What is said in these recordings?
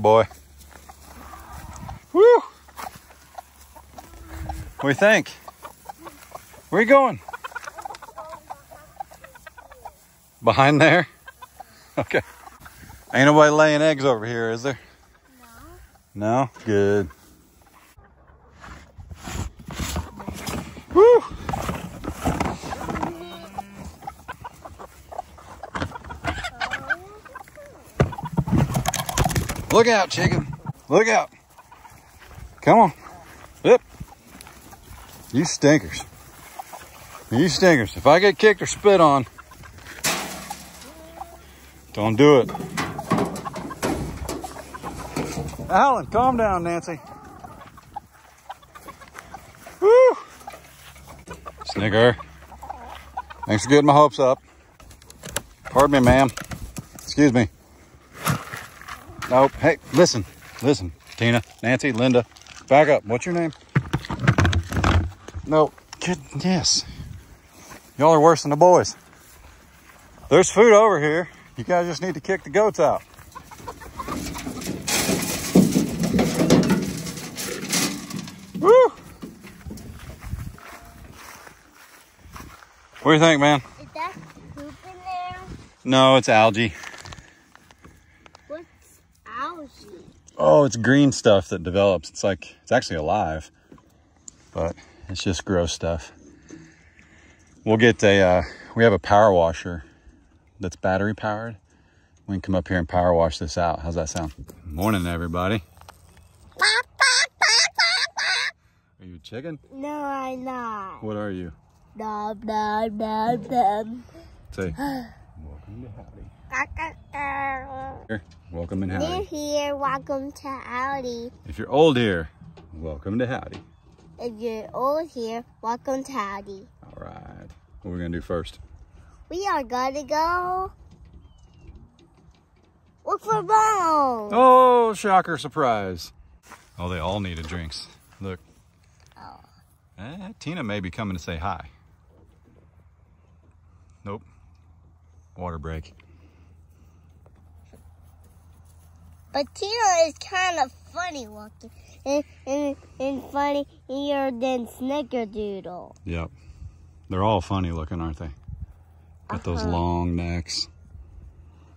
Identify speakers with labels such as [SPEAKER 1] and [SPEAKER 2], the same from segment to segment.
[SPEAKER 1] Attaboy. Woo! What do you think? Where are you going? Behind there? Okay. Ain't nobody laying eggs over here, is there? No. No? Good. Woo! Look out, chicken. Look out. Come on. Yep. You stinkers. You stinkers. If I get kicked or spit on, don't do it. Alan, calm down, Nancy. Woo! Snicker. Thanks for getting my hopes up. Pardon me, ma'am. Excuse me. Nope. Hey, listen. Listen. Tina, Nancy, Linda. Back up. What's your name? Nope. Yes. Y'all are worse than the boys. There's food over here. You guys just need to kick the goats out. Woo! What do you think, man?
[SPEAKER 2] Is that poop in there?
[SPEAKER 1] No, it's algae.
[SPEAKER 2] What's algae?
[SPEAKER 1] Oh, it's green stuff that develops. It's like, it's actually alive, but it's just gross stuff. We'll get we have a power washer that's battery powered. We can come up here and power wash this out. How's that sound? Morning, everybody. Are you a chicken?
[SPEAKER 2] No, I'm not.
[SPEAKER 1] What are you?
[SPEAKER 2] Dum, dum, dum, dum.
[SPEAKER 1] Say, welcome to Howdy. Here, welcome in Howdy.
[SPEAKER 2] New here, welcome to Howdy.
[SPEAKER 1] If you're old here, welcome to Howdy.
[SPEAKER 2] If you're old here, welcome to Howdy.
[SPEAKER 1] All right. What are we going to do first?
[SPEAKER 2] We are going to go look for bones.
[SPEAKER 1] Oh, shocker, surprise. Oh, they all needed drinks. Look.
[SPEAKER 2] Oh.
[SPEAKER 1] Tina may be coming to say hi. Nope. Water break.
[SPEAKER 2] But Tina is kind of funny looking and funnier than Snickerdoodle.
[SPEAKER 1] Yep. They're all funny looking, aren't they? Got those long necks.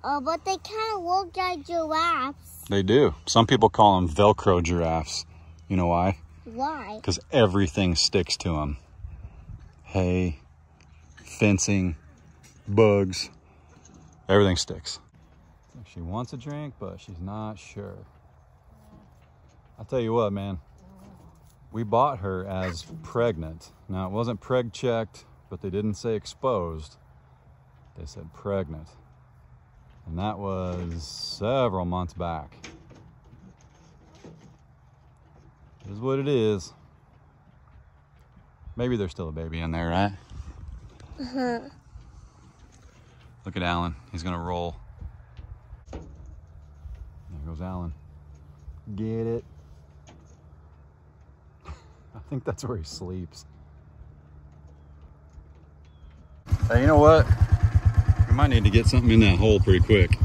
[SPEAKER 2] Oh, but they kind of look like giraffes.
[SPEAKER 1] They do. Some people call them Velcro giraffes. You know why?
[SPEAKER 2] Why?
[SPEAKER 1] Because everything sticks to them. Hay, fencing, bugs, everything sticks. She wants a drink, but she's not sure. I'll tell you what, man. We bought her as pregnant. Now, it wasn't preg checked, but they didn't say exposed. They said pregnant. And that was several months back. It is what it is. Maybe there's still a baby in there, right?
[SPEAKER 2] Uh-huh.
[SPEAKER 1] Look at Alan. He's gonna roll. There goes Alan. Get it? I think that's where he sleeps. Hey, you know what? We might need to get something in that hole pretty quick.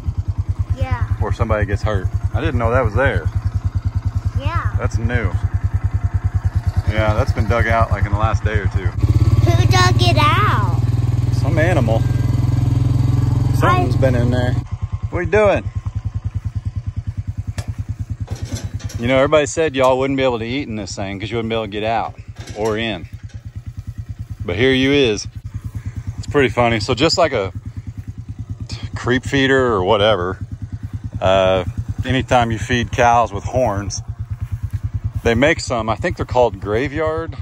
[SPEAKER 2] Yeah.
[SPEAKER 1] Before somebody gets hurt. I didn't know that was there.
[SPEAKER 2] Yeah.
[SPEAKER 1] That's new. Yeah, that's been dug out like in the last day or two.
[SPEAKER 2] Who dug it out?
[SPEAKER 1] Some animal. Something's been in there. What are you doing? You know, everybody said y'all wouldn't be able to eat in this thing because you wouldn't be able to get out or in. But here you is. It's pretty funny. So just like a creep feeder or whatever, anytime you feed cows with horns, they make some, I think they're called graveyard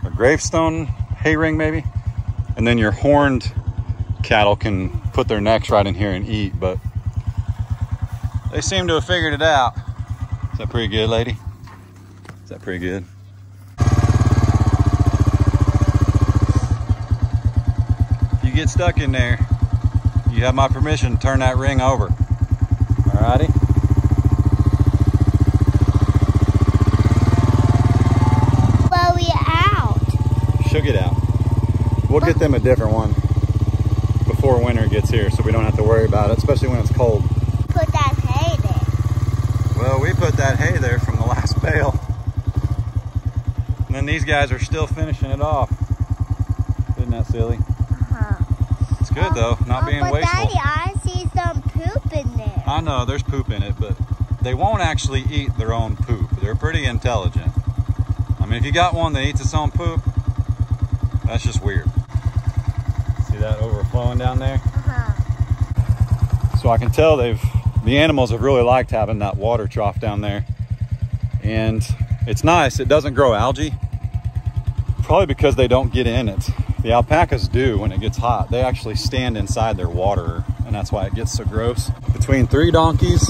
[SPEAKER 1] or gravestone hay ring maybe. And then your horned cattle can put their necks right in here and eat, but they seem to have figured it out. Is that pretty good, lady? Is that pretty good? If you get stuck in there, you have my permission to turn that ring over. Alrighty?
[SPEAKER 2] Blow it out.
[SPEAKER 1] She'll get out. We'll get them a different one before winter gets here so we don't have to worry about it, especially when it's cold.
[SPEAKER 2] Put that hay there.
[SPEAKER 1] put that hay there from the last bale. And then these guys are still finishing it off. Isn't that silly? It's good though, not being
[SPEAKER 2] but
[SPEAKER 1] wasteful.
[SPEAKER 2] Daddy, I see some poop in there.
[SPEAKER 1] I know, there's poop in it, but they won't actually eat their own poop. They're pretty intelligent. I mean, if you got one that eats its own poop, that's just weird. See that overflowing down there? So I can tell the animals have really liked having that water trough down there. And it's nice, it doesn't grow algae. Probably because they don't get in it. The alpacas do when it gets hot. They actually stand inside their water, and that's why it gets so gross. Between 3 donkeys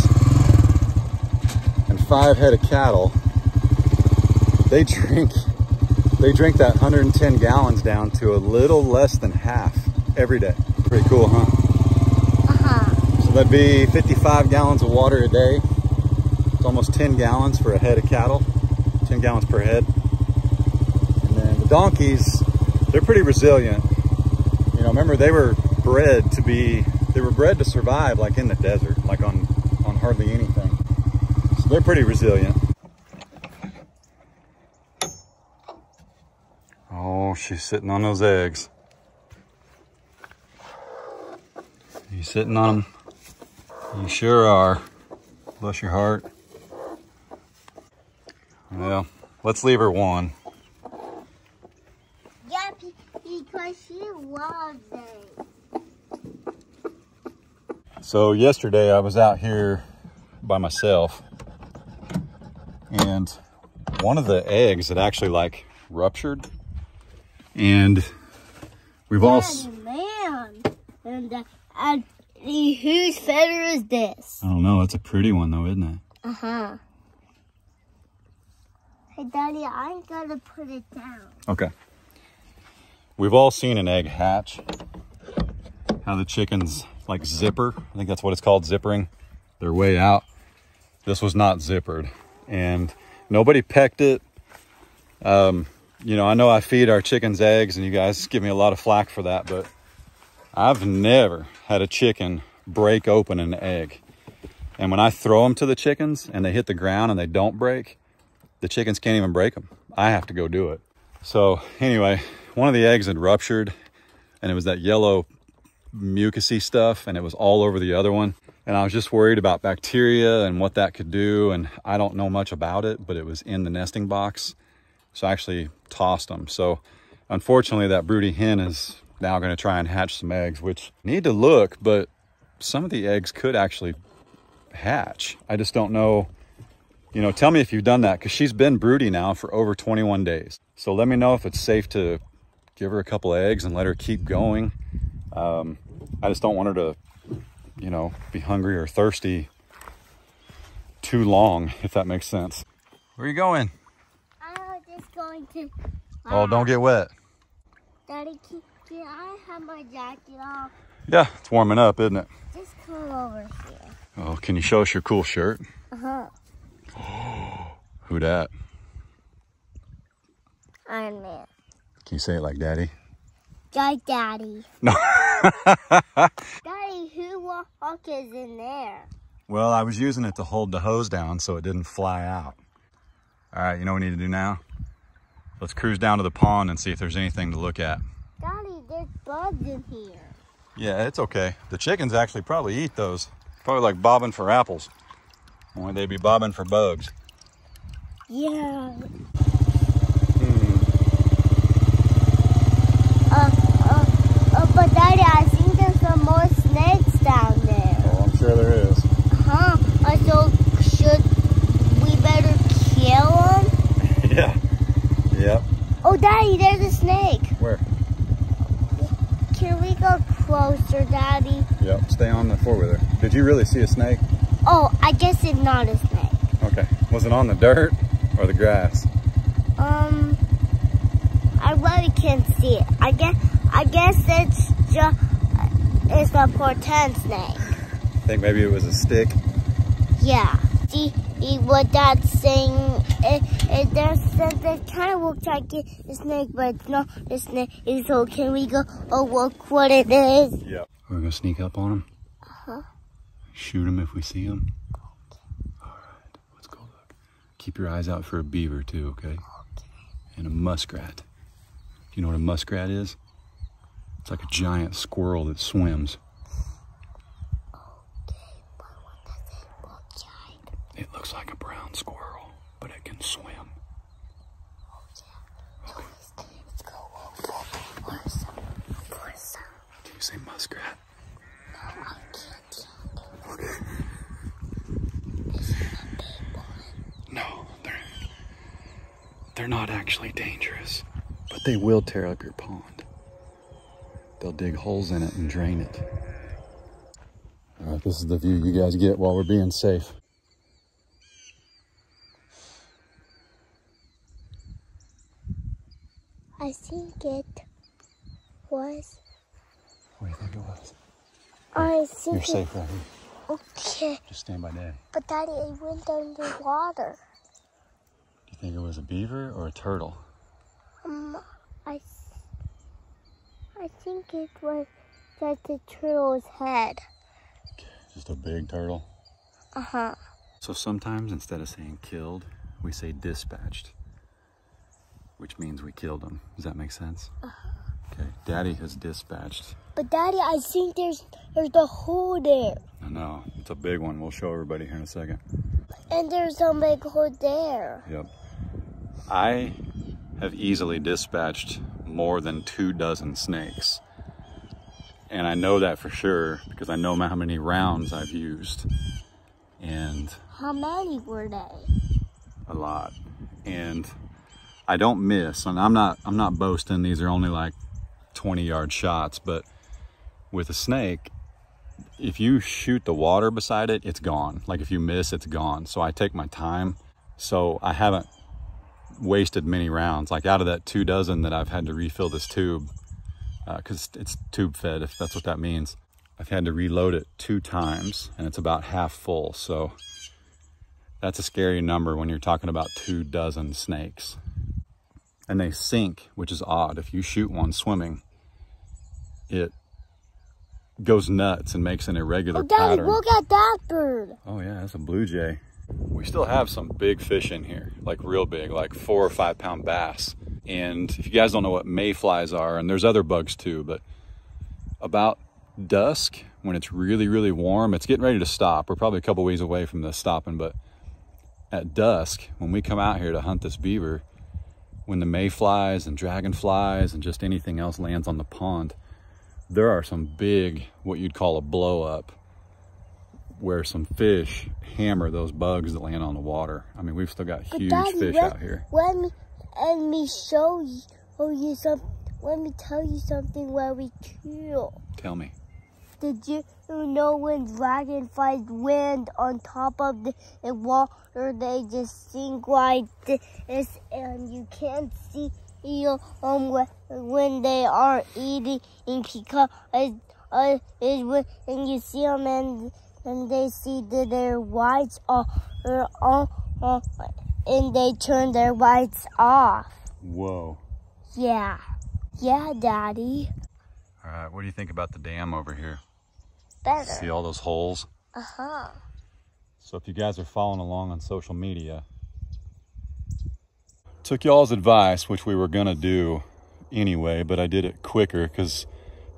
[SPEAKER 1] and 5 head of cattle, they drink that 110 gallons down to a little less than half every day. Pretty cool, huh? So that'd be 55 gallons of water a day. It's almost 10 gallons for a head of cattle, 10 gallons per head. And then the donkeys, they're pretty resilient. You know, remember they were bred to survive like in the desert, like on hardly anything. So they're pretty resilient. Oh, she's sitting on those eggs. You sitting on them? You sure are. Bless your heart. Well, let's leave her one.
[SPEAKER 2] Yeah, because she loves it.
[SPEAKER 1] So yesterday I was out here by myself, and one of the eggs had actually like ruptured, and we've all...
[SPEAKER 2] Man, and whose feather is this?
[SPEAKER 1] I don't know, it's a pretty one though, isn't it?
[SPEAKER 2] Hey Daddy, I'm gonna put it down.
[SPEAKER 1] Okay. We've all seen an egg hatch. How the chickens like zipper. I think that's what it's called, zippering their way out. This was not zippered, and nobody pecked it. You know, I know I feed our chickens eggs, and you guys give me a lot of flack for that, but I've never had a chicken break open an egg. And when I throw them to the chickens and they hit the ground and they don't break, the chickens can't even break them. I have to go do it. So anyway, one of the eggs had ruptured, and it was that yellow mucusy stuff, and it was all over the other one. And I was just worried about bacteria and what that could do. And I don't know much about it, but it was in the nesting box. So I actually tossed them. So unfortunately, that broody hen is now going to try and hatch some eggs, which need to look, but some of the eggs could actually hatch. I just don't know. You know, tell me if you've done that, because she's been broody now for over 21 days. So let me know if it's safe to give her a couple of eggs and let her keep going. I just don't want her to, you know, be hungry or thirsty too long, if that makes sense. Where are you going?
[SPEAKER 2] I was just going to...
[SPEAKER 1] Oh, don't get wet.
[SPEAKER 2] Daddy, can I have my jacket off?
[SPEAKER 1] Yeah, it's warming up, isn't it?
[SPEAKER 2] Just come over here.
[SPEAKER 1] Oh, can you show us your cool shirt? Who dat?
[SPEAKER 2] Iron Man.
[SPEAKER 1] Can you say it like Daddy?
[SPEAKER 2] Like Daddy.
[SPEAKER 1] No.
[SPEAKER 2] Daddy, who walk is in there?
[SPEAKER 1] Well, I was using it to hold the hose down so it didn't fly out. All right, you know what we need to do now? Let's cruise down to the pond and see if there's anything to look at.
[SPEAKER 2] Daddy, there's bugs in here.
[SPEAKER 1] Yeah, it's okay. The chickens actually probably eat those. Probably like bobbing for apples. Only they'd be bobbing for bugs.
[SPEAKER 2] Yeah. But Daddy, I think there's some more snakes down there.
[SPEAKER 1] Oh, I'm sure there is.
[SPEAKER 2] So should we better kill them?
[SPEAKER 1] Yeah. Yep.
[SPEAKER 2] Oh, Daddy, there's a snake.
[SPEAKER 1] Where?
[SPEAKER 2] Can we go closer, Daddy?
[SPEAKER 1] Yep. Stay on the four-wheeler. Did you really see a snake?
[SPEAKER 2] Oh, I guess it's not a snake.
[SPEAKER 1] Okay. Was it on the dirt or the grass?
[SPEAKER 2] I really can't see it. I guess it's just a pretend snake.
[SPEAKER 1] Think maybe it was a stick?
[SPEAKER 2] Yeah. See what that's saying? It kind of looks like a snake, but it's not a snake. So can we go look what it is?
[SPEAKER 1] Yeah. We're gonna sneak up on them. Shoot them if we see them. All right. Let's go keep your eyes out for a beaver too, okay? And a muskrat. Do you know what a muskrat is? It's like a giant squirrel that swims. It looks like a brown squirrel, but it can swim. Okay.
[SPEAKER 2] Let's go.
[SPEAKER 1] Can you say muskrat?
[SPEAKER 2] No, I can't.
[SPEAKER 1] Okay. No, they're not actually dangerous, but they will tear up your pond. They'll dig holes in it and drain it. All right, this is the view you guys get while we're being safe.
[SPEAKER 2] I think it was.
[SPEAKER 1] What do you think it was?
[SPEAKER 2] I think
[SPEAKER 1] You're safe right here.
[SPEAKER 2] Okay.
[SPEAKER 1] Just stand by Daddy.
[SPEAKER 2] But Daddy, it went underwater.
[SPEAKER 1] Do you think it was a beaver or a turtle?
[SPEAKER 2] I think it was just the turtle's head.
[SPEAKER 1] Okay, just a big turtle?
[SPEAKER 2] Uh-huh.
[SPEAKER 1] So sometimes instead of saying killed, we say dispatched, which means we killed him. Does that make sense?
[SPEAKER 2] Uh-huh.
[SPEAKER 1] Okay, Daddy has dispatched.
[SPEAKER 2] But Daddy, I think there's a hole there.
[SPEAKER 1] I know, it's a big one. We'll show everybody here in a second.
[SPEAKER 2] And there's a big hole there.
[SPEAKER 1] Yep. I have easily dispatched more than 24 snakes. And I know that for sure because I know how many rounds I've used. And
[SPEAKER 2] how many were they?
[SPEAKER 1] A lot. And I don't miss. And I'm not boasting. These are only like 20-yard shots, but with a snake, if you shoot the water beside it, it's gone. Like if you miss, it's gone. So I take my time. So I haven't wasted many rounds. Like out of that 24 that I've had to refill this tube, because it's tube fed, if that's what that means, I've had to reload it 2 times and it's about half full. So that's a scary number when you're talking about 24 snakes. And they sink, which is odd. If you shoot one swimming, it goes nuts and makes an irregular pattern.
[SPEAKER 2] Daddy, look at that bird.
[SPEAKER 1] Oh yeah, that's a blue jay. We still have some big fish in here, like real big, like 4 or 5 pound bass. And if you guys don't know what mayflies are, and there's other bugs too, but about dusk, when it's really, really warm, it's getting ready to stop. We're probably a couple ways away from this stopping, but at dusk, when we come out here to hunt this beaver, when the mayflies and dragonflies and just anything else lands on the pond, there are some big, what you'd call a blow up, where some fish hammer those bugs that land on the water. I mean, we've still got huge fish out here.
[SPEAKER 2] Let me show you something. Let me tell you something where we kill.
[SPEAKER 1] Tell me.
[SPEAKER 2] Did you know when dragonflies land on top of the water, they just sink like this, and you can't see when they are eating, because when you see them and they see that their whites are on, and they turn their whites off.
[SPEAKER 1] Whoa.
[SPEAKER 2] Yeah. Yeah, Daddy.
[SPEAKER 1] All right, what do you think about the dam over here?
[SPEAKER 2] Better.
[SPEAKER 1] See all those holes?
[SPEAKER 2] Uh-huh.
[SPEAKER 1] So if you guys are following along on social media, took y'all's advice, which we were gonna do anyway, but I did it quicker because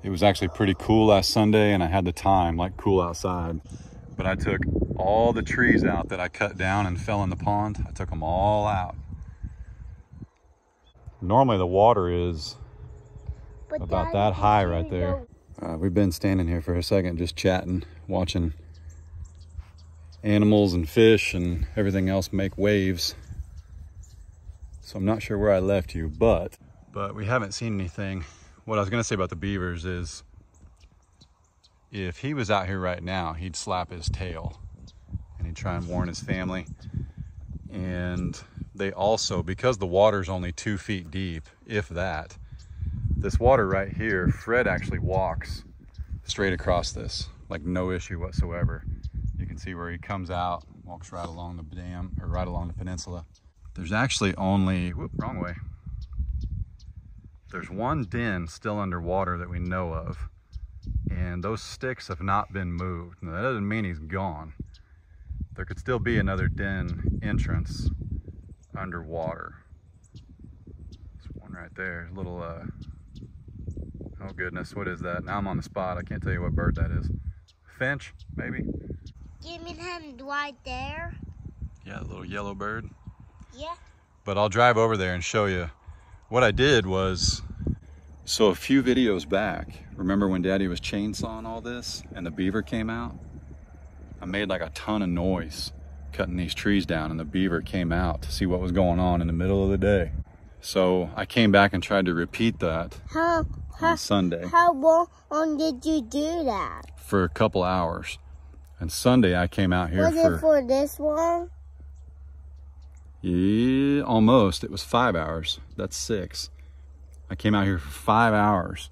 [SPEAKER 1] it was actually pretty cool last Sunday and I had the time, like cool outside. But I took all the trees out that I cut down and fell in the pond. I took them all out. Normally the water is about that high right there. We've been standing here for a second just chatting, watching animals and fish and everything else make waves. So I'm not sure where I left you, but we haven't seen anything. What I was gonna say about the beavers is if he was out here right now, he'd slap his tail and he'd try and warn his family. And they also, because the water's only 2 feet deep, if that, this water right here, Fred actually walks straight across this, like no issue whatsoever. You can see where he comes out, walks right along the dam, or right along the peninsula. There's actually only, whoop, wrong way. There's one den still underwater that we know of, and those sticks have not been moved. Now that doesn't mean he's gone. There could still be another den entrance, underwater. There's one right there, little, oh goodness, what is that? Now I'm on the spot, I can't tell you what bird that is. Finch, maybe?
[SPEAKER 2] Give me him right there.
[SPEAKER 1] Yeah, a little yellow bird.
[SPEAKER 2] Yeah.
[SPEAKER 1] But I'll drive over there and show you. What I did was, so a few videos back, remember when Daddy was chainsawing all this and the beaver came out? I made like a ton of noise cutting these trees down, and the beaver came out to see what was going on in the middle of the day. So I came back and tried to repeat that on Sunday.
[SPEAKER 2] How long did you do that?
[SPEAKER 1] For a couple hours. And Sunday I came out here
[SPEAKER 2] Was it for this one?
[SPEAKER 1] Yeah, almost. It was 5 hours. That's 6. I came out here for 5 hours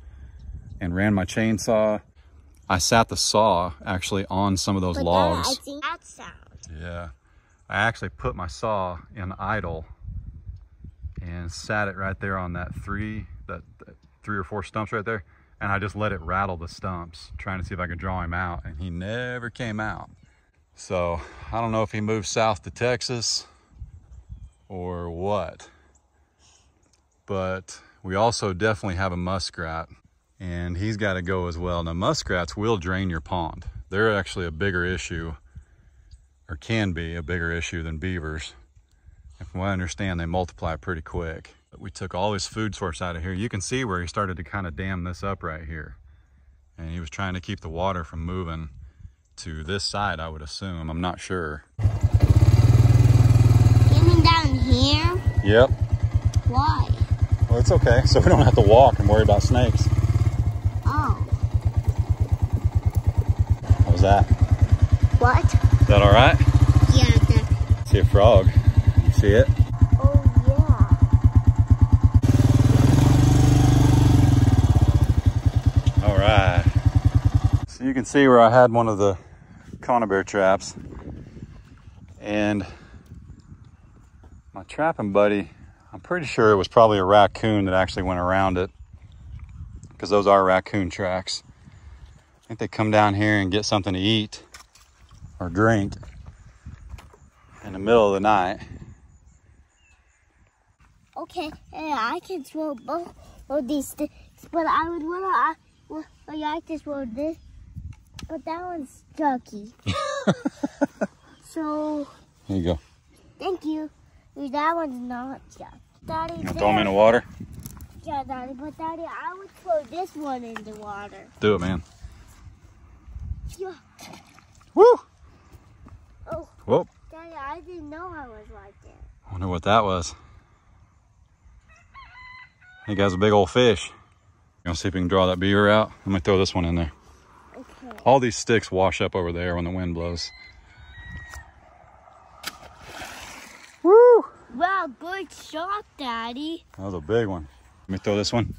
[SPEAKER 1] and ran my chainsaw. I sat the saw actually on some of those logs.
[SPEAKER 2] I think that sound.
[SPEAKER 1] Yeah. I actually put my saw in idle and sat it right there on that three or four stumps right there. And I just let it rattle the stumps, trying to see if I could draw him out, and he never came out. So I don't know if he moved south to Texas or what, but we also definitely have a muskrat, and he's got to go as well. Now muskrats will drain your pond. They're actually a bigger issue, or can be a bigger issue than beavers. And from what I understand, they multiply pretty quick. But we took all his food source out of here. You can see where he started to kind of dam this up right here. And he was trying to keep the water from moving to this side, I would assume. I'm not sure.
[SPEAKER 2] You mean down here?
[SPEAKER 1] Yep.
[SPEAKER 2] Why?
[SPEAKER 1] Well, it's okay. So we don't have to walk and worry about snakes.
[SPEAKER 2] Oh.
[SPEAKER 1] What was that?
[SPEAKER 2] What?
[SPEAKER 1] Is that all right?
[SPEAKER 2] Yeah,
[SPEAKER 1] See a frog. You see it?
[SPEAKER 2] Oh, yeah.
[SPEAKER 1] All right. So you can see where I had one of the conibear traps, and my trapping buddy, I'm pretty sure it was probably a raccoon that actually went around it, because those are raccoon tracks. I think they come down here and get something to eat or drink in the middle of the night.
[SPEAKER 2] Okay, I can throw both of these sticks, but I would like to throw this, but that one's stucky. So,
[SPEAKER 1] Here you go.
[SPEAKER 2] thank you. That one's not stuck. Daddy,
[SPEAKER 1] You throw them in the water?
[SPEAKER 2] Yeah, Daddy, but Daddy, I would throw this one in the water.
[SPEAKER 1] Do it, man.
[SPEAKER 2] Yeah.
[SPEAKER 1] Woo!
[SPEAKER 2] Oh,
[SPEAKER 1] Whoop.
[SPEAKER 2] Daddy, I didn't know I was like that.
[SPEAKER 1] I wonder what that was. I think that was a big old fish. Gonna see if we can draw that beaver out. I'm gonna throw this one in there.
[SPEAKER 2] Okay.
[SPEAKER 1] All these sticks wash up over there when the wind blows. Woo!
[SPEAKER 2] Wow, good shot, Daddy.
[SPEAKER 1] That was a big one. Let me throw this one.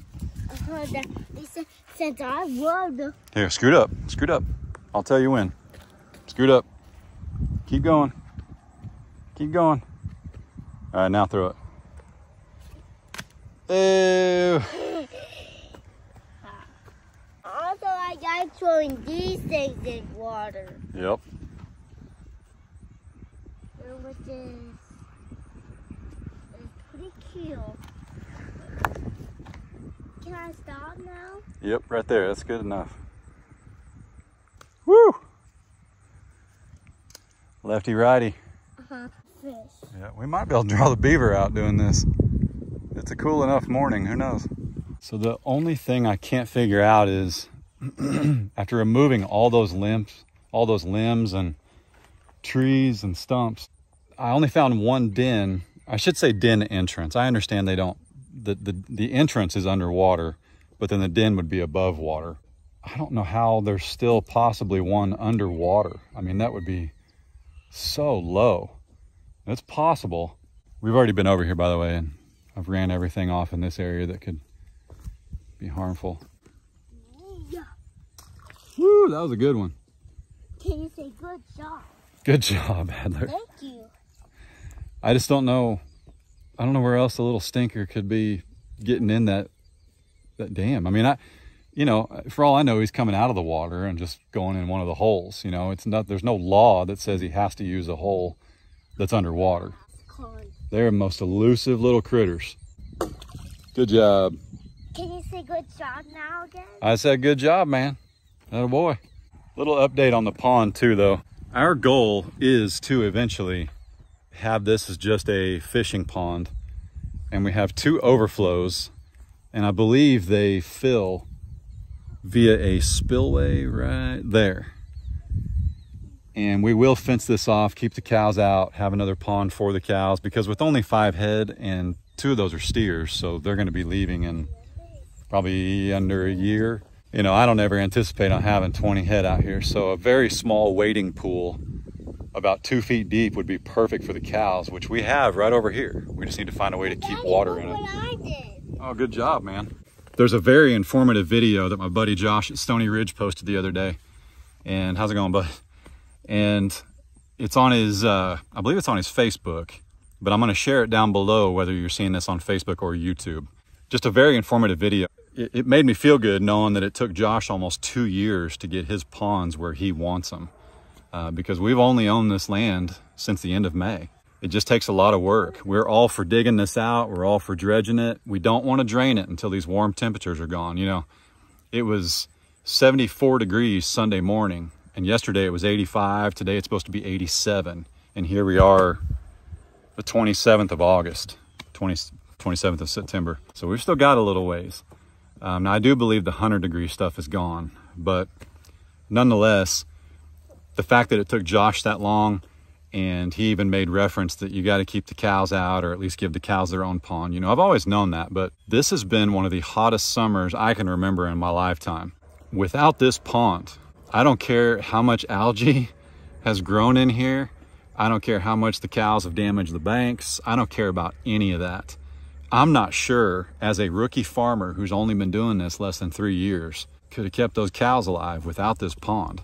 [SPEAKER 2] Since I love the...
[SPEAKER 1] Here, scoot up. Scoot up. I'll tell you when. Scoot up. Keep going. Keep going. All right, now throw it. Ew.
[SPEAKER 2] Also, I like throwing these things in water.
[SPEAKER 1] Yep.
[SPEAKER 2] Which is pretty cute. Can I stop now?
[SPEAKER 1] Yep, right there. That's good enough. Woo! Lefty righty.
[SPEAKER 2] Fish.
[SPEAKER 1] Yeah, we might be able to draw the beaver out doing this. It's a cool enough morning, who knows? So the only thing I can't figure out is after removing all those limbs and trees and stumps, I only found one den. I should say den entrance. I understand they don't, the entrance is underwater, but then the den would be above water. I don't know how there's still possibly one underwater. I mean, that would be so low. It's possible. We've already been over here, by the way, and I've ran everything off in this area that could be harmful.
[SPEAKER 2] Yeah.
[SPEAKER 1] Woo, that was a good one.
[SPEAKER 2] Can you say good job?
[SPEAKER 1] Good job, Adler.
[SPEAKER 2] Thank you.
[SPEAKER 1] I just don't know. I don't know where else the little stinker could be getting in that dam. I mean, you know, for all I know, he's coming out of the water and just going in one of the holes. You know, it's not. There's no law that says he has to use a hole that's underwater. They're the most elusive little critters. Good job.
[SPEAKER 2] Can you say good job now again?
[SPEAKER 1] I said good job, man. Atta boy. Little update on the pond too, though. Our goal is to eventually have this as just a fishing pond. And we have 2 overflows. And I believe they fill via a spillway right there. And we will fence this off, keep the cows out, have another pond for the cows, because with only 5 head and 2 of those are steers, so they're going to be leaving in probably under a year. You know, I don't ever anticipate on having 20 head out here, so a very small wading pool about 2 feet deep would be perfect for the cows, which we have right over here. We just need to find a way to keep water in it.
[SPEAKER 2] What I did.
[SPEAKER 1] Oh, good job, man. There's a very informative video that my buddy Josh at Stony Ridge posted the other day. And how's it going, bud? And it's on his, I believe it's on his Facebook, but I'm going to share it down below whether you're seeing this on Facebook or YouTube. Just a very informative video. It made me feel good knowing that it took Josh almost 2 years to get his ponds where he wants them. Because we've only owned this land since the end of May. It just takes a lot of work. We're all for digging this out. We're all for dredging it. We don't want to drain it until these warm temperatures are gone. You know, it was 74 degrees Sunday morning. And yesterday it was 85. Today it's supposed to be 87. And here we are, the 27th of August, 27th of September. So we've still got a little ways. Now I do believe the 100-degree stuff is gone. But nonetheless, the fact that it took Josh that long, and he even made reference that you got to keep the cows out or at least give the cows their own pond. You know, I've always known that, but this has been one of the hottest summers I can remember in my lifetime. Without this pond, I don't care how much algae has grown in here. I don't care how much the cows have damaged the banks. I don't care about any of that. I'm not sure, as a rookie farmer who's only been doing this less than 3 years, could have kept those cows alive without this pond.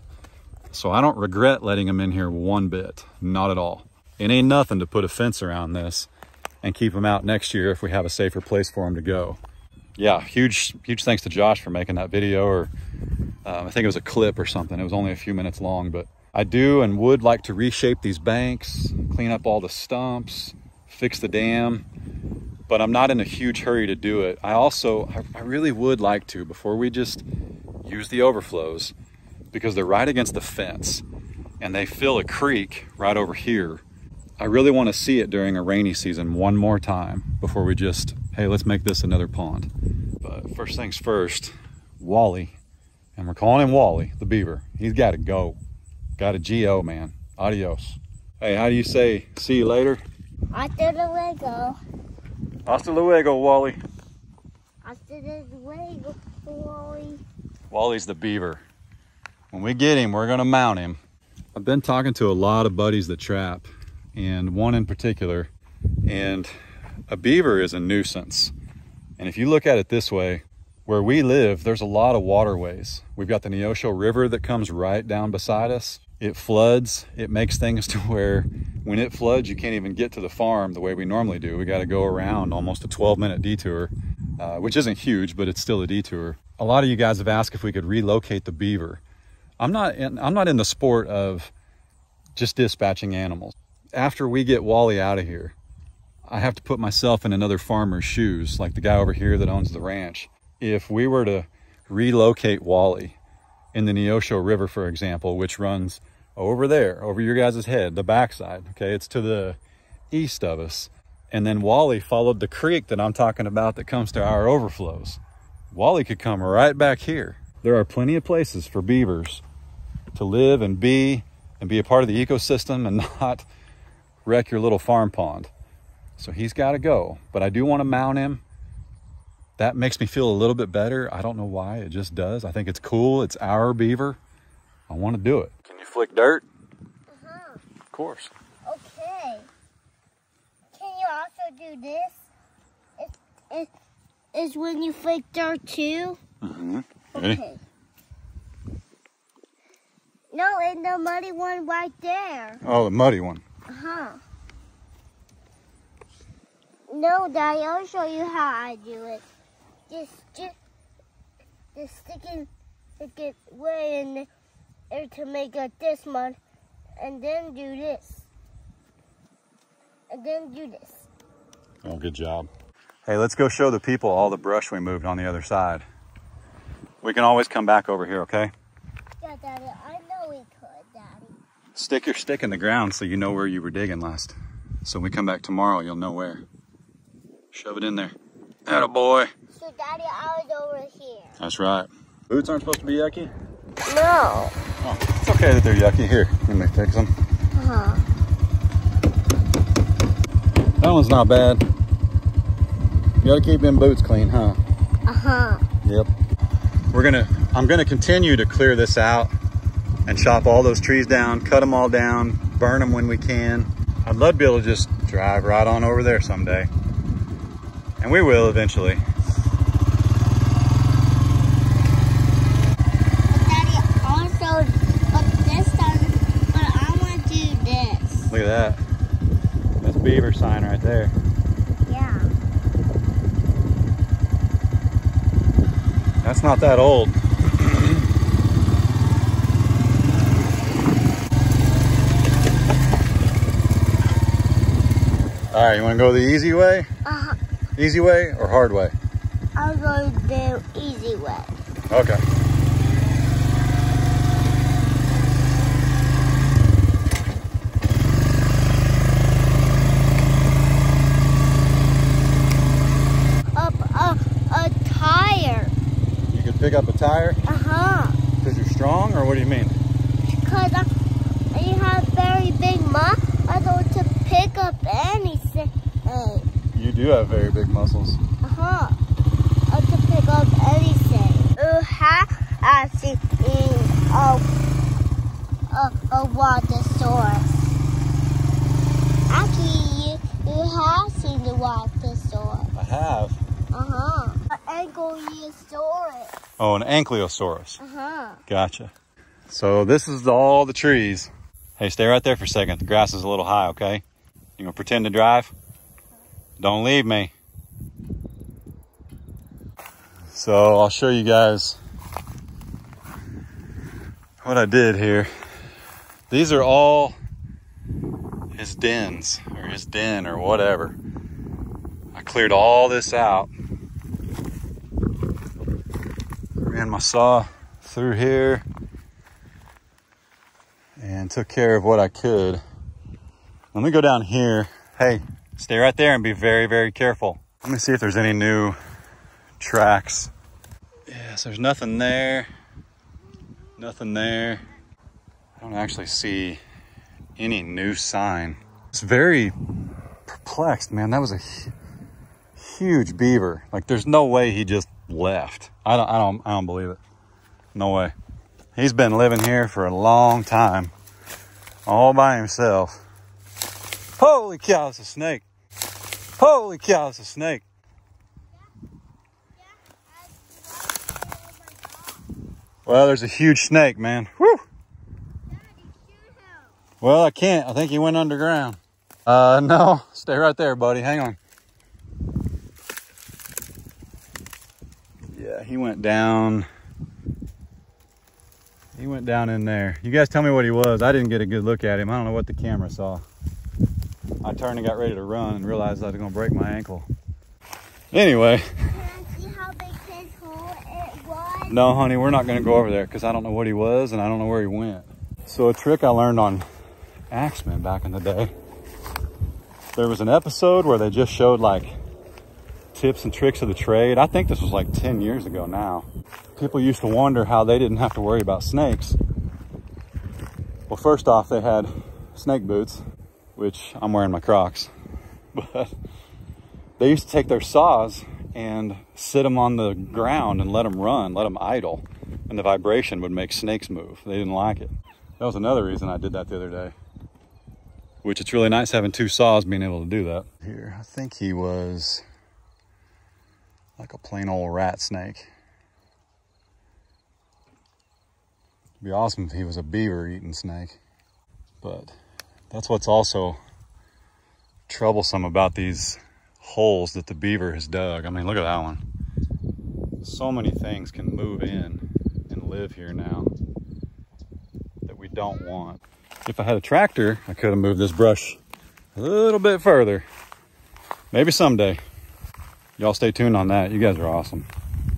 [SPEAKER 1] So I don't regret letting them in here one bit, not at all. It ain't nothing to put a fence around this and keep them out next year if we have a safer place for them to go. Yeah, huge thanks to Josh for making that video, or I think it was a clip or something. It was only a few minutes long, but I do and would like to reshape these banks, clean up all the stumps, fix the dam, but I'm not in a huge hurry to do it. I really would like to, before we just use the overflows, because they're right against the fence and they fill a creek right over here. I really want to see it during a rainy season one more time before we just, hey, let's make this another pond. But first things first, Wally, and we're calling him Wally, the beaver. He's got to go. Got a G.O., man. Adios. Hey, how do you say see you later?
[SPEAKER 2] Hasta luego.
[SPEAKER 1] Hasta luego, Wally.
[SPEAKER 2] Hasta luego, Wally.
[SPEAKER 1] Wally's the beaver. When we get him, we're gonna mount him. I've been talking to a lot of buddies that trap, and one in particular, and a beaver is a nuisance. And if you look at it this way, where we live, there's a lot of waterways. We've got the Neosho River that comes right down beside us. It floods. It makes things to where when it floods, you can't even get to the farm the way we normally do. We got to go around almost a 12-minute detour, which isn't huge, but it's still a detour. A lot of you guys have asked if we could relocate the beaver. I'm not in the sport of just dispatching animals. After we get Wally out of here, I have to put myself in another farmer's shoes, like the guy over here that owns the ranch. If we were to relocate Wally in the Neosho River, for example, which runs over there, over your guys' head, the backside, okay? It's to the east of us. And then Wally followed the creek that I'm talking about that comes to our overflows. Wally could come right back here. There are plenty of places for beavers to live and be a part of the ecosystem and not wreck your little farm pond. So he's got to go, but I do want to mount him. That makes me feel a little bit better. I don't know why, it just does. I think it's cool. It's our beaver. I want to do it. Can you flick dirt?
[SPEAKER 2] Uh-huh.
[SPEAKER 1] Of course.
[SPEAKER 2] Okay. Can you also do this? It's when you flick dirt too?
[SPEAKER 1] Mm-hmm. Ready?
[SPEAKER 2] Okay. No, and the muddy one right there.
[SPEAKER 1] Oh, the muddy one.
[SPEAKER 2] Uh-huh. No, Daddy, I'll show you how I do it. Just stick it way in there to make this mud, and then do this. And then do this.
[SPEAKER 1] Well, good job. Hey, let's go show the people all the brush we moved on the other side. We can always come back over here, okay?
[SPEAKER 2] Yeah, Daddy, I know we could, Daddy.
[SPEAKER 1] Stick your stick in the ground so you know where you were digging last. So when we come back tomorrow, you'll know where. Shove it in there. Atta boy.
[SPEAKER 2] So, Daddy, I was over here.
[SPEAKER 1] That's right. Boots aren't supposed to be yucky?
[SPEAKER 2] No.
[SPEAKER 1] Oh, it's okay that they're yucky. Here, let me fix them.
[SPEAKER 2] Uh-huh.
[SPEAKER 1] That one's not bad. You gotta keep them boots clean, huh?
[SPEAKER 2] Uh-huh.
[SPEAKER 1] Yep. I'm gonna continue to clear this out and chop all those trees down, cut them all down, burn them when we can. I'd love to be able to just drive right on over there someday. And we will eventually.
[SPEAKER 2] But Daddy, also, but this time, but I want to do this.
[SPEAKER 1] Look at that. That's beaver sign right there.
[SPEAKER 2] Yeah.
[SPEAKER 1] That's not that old. All right, you want to go the easy way?
[SPEAKER 2] Uh-huh.
[SPEAKER 1] Easy way or hard way?
[SPEAKER 2] I'll go the easy way.
[SPEAKER 1] Okay.
[SPEAKER 2] A tire.
[SPEAKER 1] You could pick up a tire?
[SPEAKER 2] Uh-huh.
[SPEAKER 1] Because you're strong, or what do you mean?
[SPEAKER 2] Because I have very big muscle to pick up anything.
[SPEAKER 1] You do have very big muscles.
[SPEAKER 2] Uh-huh. To pick up anything. You have seen a water source. Actually, you have seen the water source.
[SPEAKER 1] I have.
[SPEAKER 2] Uh-huh. An ankylosaurus.
[SPEAKER 1] Oh, an ankylosaurus.
[SPEAKER 2] Uh-huh.
[SPEAKER 1] Gotcha. So this is all the trees. Hey, stay right there for a second. The grass is a little high, okay? You gonna pretend to drive? Don't leave me. So I'll show you guys what I did here. These are all his dens, or his den, or whatever. I cleared all this out. Ran my saw through here and took care of what I could. Let me go down here. Hey, stay right there and be very, very careful. Let me see if there's any new tracks. Yes, there's nothing there. Nothing there. I don't actually see any new sign. It's very perplexed, man. That was a huge beaver. Like, there's no way he just left. I don't believe it. No way. He's been living here for a long time, all by himself. Holy cow, it's a snake. Holy cow, it's a snake. Well, there's a huge snake, man. Whew. Well, I can't. I think he went underground. No, stay right there, buddy. Hang on. Yeah, he went down. He went down in there. You guys tell me what he was. I didn't get a good look at him. I don't know what the camera saw. I turned and got ready to run and realized I was going to break my ankle. Anyway.
[SPEAKER 2] Can I see how big his hole it was?
[SPEAKER 1] No, honey, we're not going to go over there because I don't know what he was and I don't know where he went. So a trick I learned on Axemen back in the day. There was an episode where they just showed like tips and tricks of the trade. I think this was like 10 years ago now. People used to wonder how they didn't have to worry about snakes. Well, first off, they had snake boots, which I'm wearing my Crocs, but they used to take their saws and sit them on the ground and let them run, let them idle, and the vibration would make snakes move. They didn't like it. That was another reason I did that the other day, which it's really nice having two saws being able to do that. Here, I think he was like a plain old rat snake. It'd be awesome if he was a beaver eating snake, but that's what's also troublesome about these holes that the beaver has dug. I mean, look at that one. So many things can move in and live here now that we don't want. If I had a tractor, I could have moved this brush a little bit further. Maybe someday. Y'all stay tuned on that. You guys are awesome.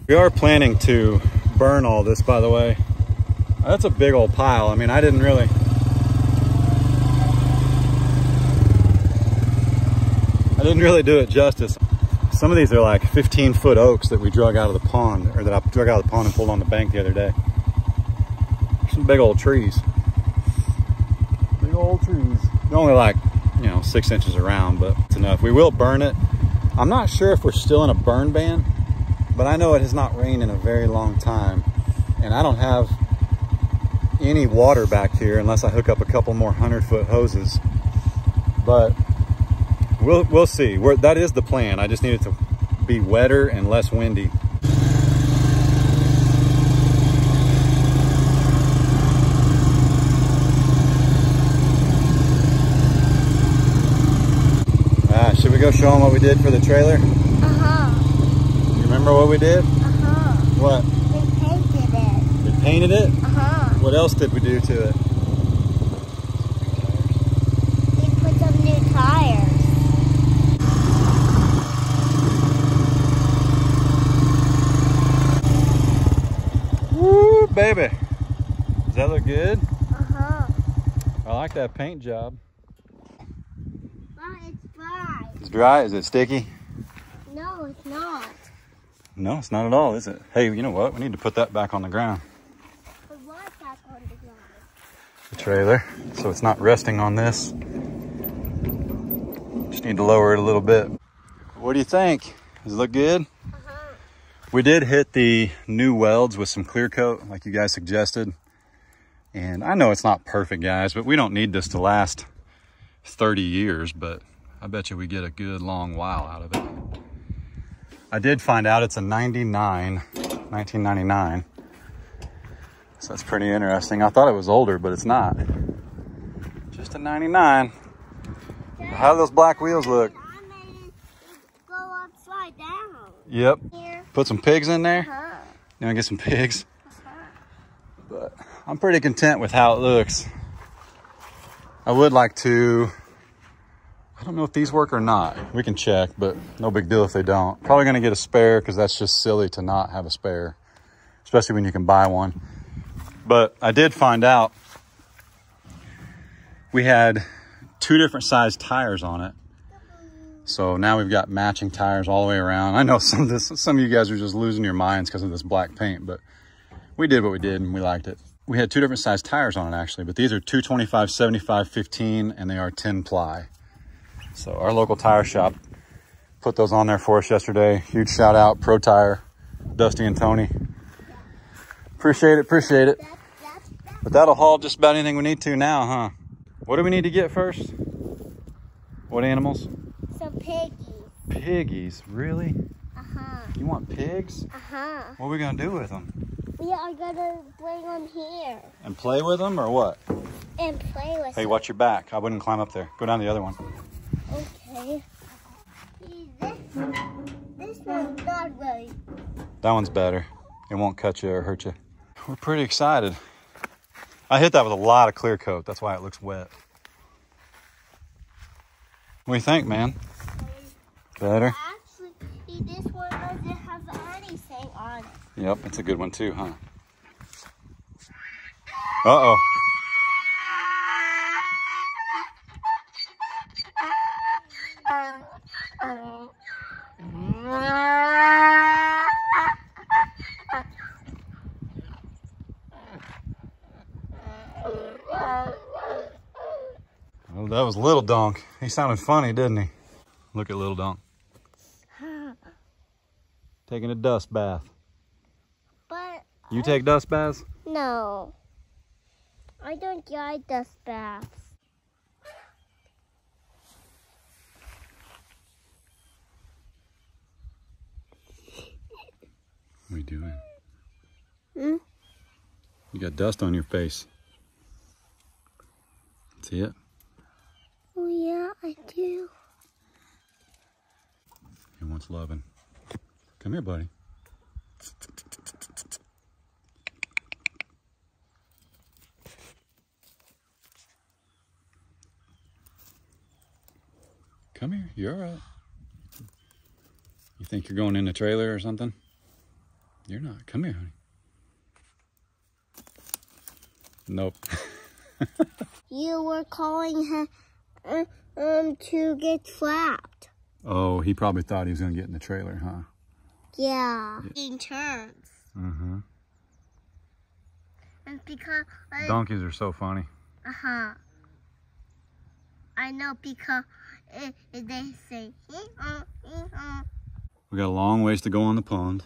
[SPEAKER 1] We are planning to burn all this, by the way. That's a big old pile. I mean, I didn't really do it justice. Some of these are like 15-foot oaks that we drug out of the pond, or that I drug out of the pond and pulled on the bank the other day. Some big old trees. Big old trees. They're only like, you know, 6 inches around, but it's enough. We will burn it. I'm not sure if we're still in a burn ban, but I know it has not rained in a very long time, and I don't have any water back here unless I hook up a couple more 100-foot hoses. But we'll see. That is the plan. I just need it to be wetter and less windy. Should we go show them what we did for the trailer?
[SPEAKER 2] Uh-huh.
[SPEAKER 1] You remember what we did?
[SPEAKER 2] Uh-huh.
[SPEAKER 1] What?
[SPEAKER 2] They painted it.
[SPEAKER 1] We painted it?
[SPEAKER 2] Uh-huh.
[SPEAKER 1] What else did we do to it?
[SPEAKER 2] They put some new tires.
[SPEAKER 1] Woo, baby. Does that look good?
[SPEAKER 2] Uh-huh.
[SPEAKER 1] I like that paint job.
[SPEAKER 2] But it's dry.
[SPEAKER 1] It's dry? Is it sticky?
[SPEAKER 2] No, it's not.
[SPEAKER 1] No, it's not at all, is it? Hey, you know what? We need to put that back on the ground.
[SPEAKER 2] Put what back on the ground?
[SPEAKER 1] The trailer, so it's not resting on this. Just need to lower it a little bit. What do you think? Does it look good?
[SPEAKER 2] Uh-huh.
[SPEAKER 1] We did hit the new welds with some clear coat like you guys suggested. And I know it's not perfect, guys, but we don't need this to last 30 years, but I bet you we get a good long while out of it. I did find out it's a 1999. So that's pretty interesting. I thought it was older, but it's not. Just a 99. How do those black wheels look?
[SPEAKER 2] I made it go upside down.
[SPEAKER 1] Yep.
[SPEAKER 2] Here.
[SPEAKER 1] Put some pigs in there.
[SPEAKER 2] Uh-huh.
[SPEAKER 1] You want to get some pigs?
[SPEAKER 2] Uh-huh.
[SPEAKER 1] But I'm pretty content with how it looks. I would like to, I don't know if these work or not. We can check, but no big deal if they don't. Probably gonna get a spare because that's just silly to not have a spare, especially when you can buy one. But I did find out we had 2 different size tires on it. So now we've got matching tires all the way around. I know some of you guys are just losing your minds because of this black paint, but we did what we did and we liked it. We had 2 different size tires on it actually, but these are 225, 75, 15, and they are 10 ply. So our local tire shop put those on there for us yesterday. Huge shout out, Pro Tire, Dusty and Tony. Appreciate it, appreciate it. But that'll haul just about anything we need to now, huh? What do we need to get first? What animals?
[SPEAKER 2] Some piggies.
[SPEAKER 1] Piggies, really?
[SPEAKER 2] Uh-huh.
[SPEAKER 1] You want pigs?
[SPEAKER 2] Uh-huh.
[SPEAKER 1] What are we gonna do with them?
[SPEAKER 2] We are gonna bring them here.
[SPEAKER 1] And play with them or what?
[SPEAKER 2] And play with
[SPEAKER 1] Hey,
[SPEAKER 2] them.
[SPEAKER 1] watch your back. I wouldn't climb up there. Go down the other one.
[SPEAKER 2] Okay. See, this one's not really.
[SPEAKER 1] That one's better. It won't cut you or hurt you. We're pretty excited. I hit that with a lot of clear coat. That's why it looks wet. What do you think, man? Better?
[SPEAKER 2] Actually, this one doesn't have anything on it.
[SPEAKER 1] Yep, it's a good one too, huh? Uh-oh. Well, that was Little Donk. He sounded funny, didn't he? Look at Little Donk. Taking a dust bath.
[SPEAKER 2] But
[SPEAKER 1] You take dust baths?
[SPEAKER 2] no. I don't like dust baths.
[SPEAKER 1] What are you doing?
[SPEAKER 2] Hmm?
[SPEAKER 1] You got dust on your face. See it?
[SPEAKER 2] Oh yeah, I do.
[SPEAKER 1] He wants loving. Come here, buddy. Come here. You're all right. You think you're going in the trailer or something? You're not. Come here, honey. Nope.
[SPEAKER 2] You were calling him to get trapped.
[SPEAKER 1] Oh, he probably thought he was going to get in the trailer, huh?
[SPEAKER 2] Yeah. In terms.
[SPEAKER 1] Mm-hmm.
[SPEAKER 2] And because
[SPEAKER 1] donkeys are so funny.
[SPEAKER 2] I know because they say.
[SPEAKER 1] We got a long ways to go on the pond.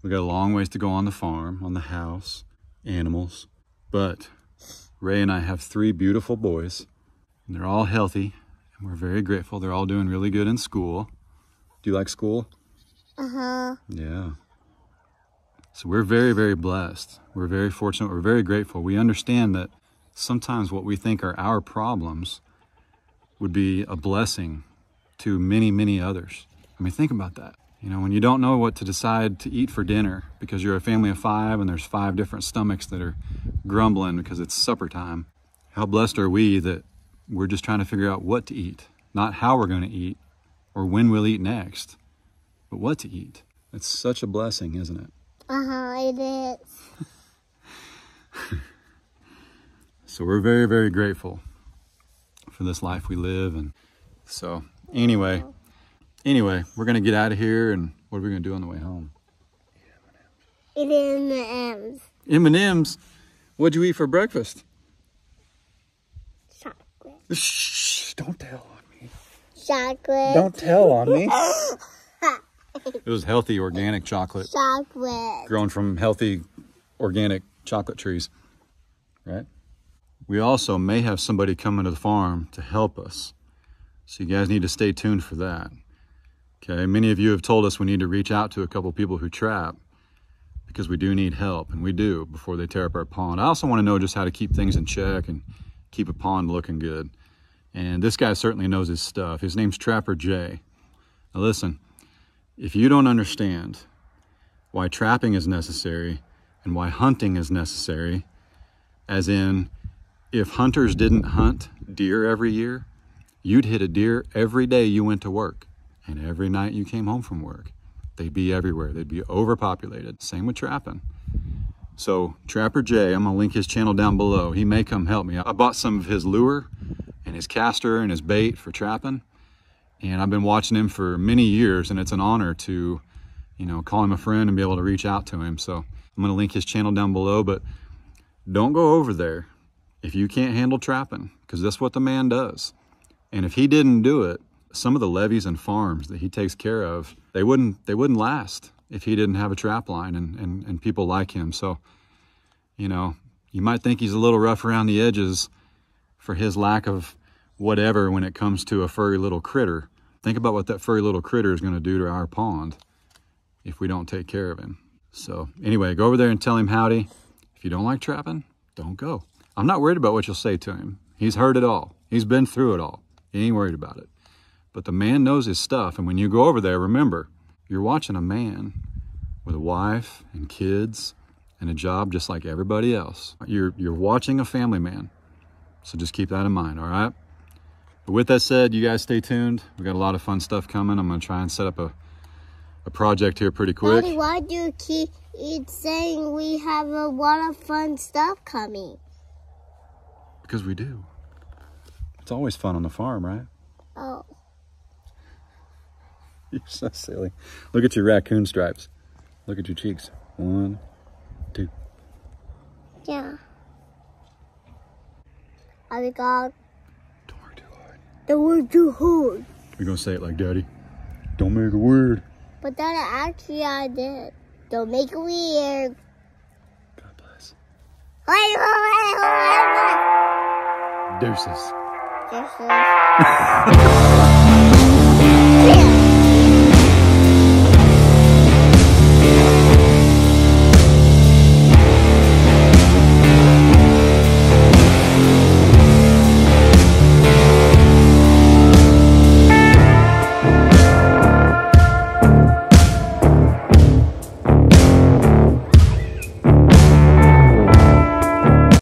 [SPEAKER 1] We got a long ways to go on the farm, on the house, animals. But Ray and I have 3 beautiful boys, and they're all healthy, and we're very grateful. They're all doing really good in school. Do you like school? Yeah. So we're very, very blessed. We're very fortunate. We're very grateful. We understand that sometimes what we think are our problems would be a blessing to many, many others. I mean, think about that. You know, when you don't know what to decide to eat for dinner because you're a family of 5 and there's 5 different stomachs that are grumbling because it's supper time, how blessed are we that we're just trying to figure out what to eat, not how we're going to eat or when we'll eat next, but what to eat. It's such a blessing, isn't it?
[SPEAKER 2] It is.
[SPEAKER 1] So we're very, very grateful for this life we live. And so anyway, we're going to get out of here, and what are we going to do on the way home?
[SPEAKER 2] Eat M&Ms.
[SPEAKER 1] M&Ms? What'd you eat for breakfast?
[SPEAKER 2] Chocolate.
[SPEAKER 1] Shh, don't tell on me.
[SPEAKER 2] Chocolate.
[SPEAKER 1] Don't tell on me. It was healthy organic chocolate.
[SPEAKER 2] Chocolate.
[SPEAKER 1] Grown from healthy organic chocolate trees, right? We also may have somebody coming to the farm to help us. So you guys need to stay tuned for that. Okay, many of you have told us we need to reach out to a couple people who trap because we do need help, and we do before they tear up our pond. I also want to know just how to keep things in check and keep a pond looking good. And this guy certainly knows his stuff. His name's Trapper J. Now listen, if you don't understand why trapping is necessary and why hunting is necessary, as in if hunters didn't hunt deer every year, you'd hit a deer every day you went to work and every night you came home from work. They'd be everywhere. They'd be overpopulated. Same with trapping. So Trapper J, I'm gonna link his channel down below. He may come help me. I bought some of his lure and his caster and his bait for trapping. And I've been watching him for many years, and it's an honor to, you know, call him a friend and be able to reach out to him. So I'm gonna link his channel down below, but don't go over there if you can't handle trapping, because that's what the man does. And if he didn't do it, some of the levees and farms that he takes care of, they wouldn't last if he didn't have a trap line and people like him. So, you know, you might think he's a little rough around the edges for his lack of whatever when it comes to a furry little critter. Think about what that furry little critter is going to do to our pond if we don't take care of him. So anyway, go over there and tell him howdy. If you don't like trapping, don't go. I'm not worried about what you'll say to him. He's heard it all. He's been through it all. He ain't worried about it. But the man knows his stuff. And when you go over there, remember, you're watching a man with a wife and kids and a job just like everybody else. You're watching a family man. So just keep that in mind, all right? But with that said, you guys stay tuned. We got a lot of fun stuff coming. I'm going to try and set up a project here pretty quick.
[SPEAKER 2] Daddy, why do you keep saying we have a lot of fun stuff coming?
[SPEAKER 1] Because we do. It's always fun on the farm, right?
[SPEAKER 2] Oh.
[SPEAKER 1] You're so silly. Look at your raccoon stripes. Look at your cheeks. 1, 2.
[SPEAKER 2] Yeah. I got.
[SPEAKER 1] Don't work too hard.
[SPEAKER 2] Don't work too hard.
[SPEAKER 1] We're going to say it like Daddy. Don't make it weird.
[SPEAKER 2] But Daddy, actually I did. Don't make it weird.
[SPEAKER 1] God bless.
[SPEAKER 2] Deuces.
[SPEAKER 1] Deuces.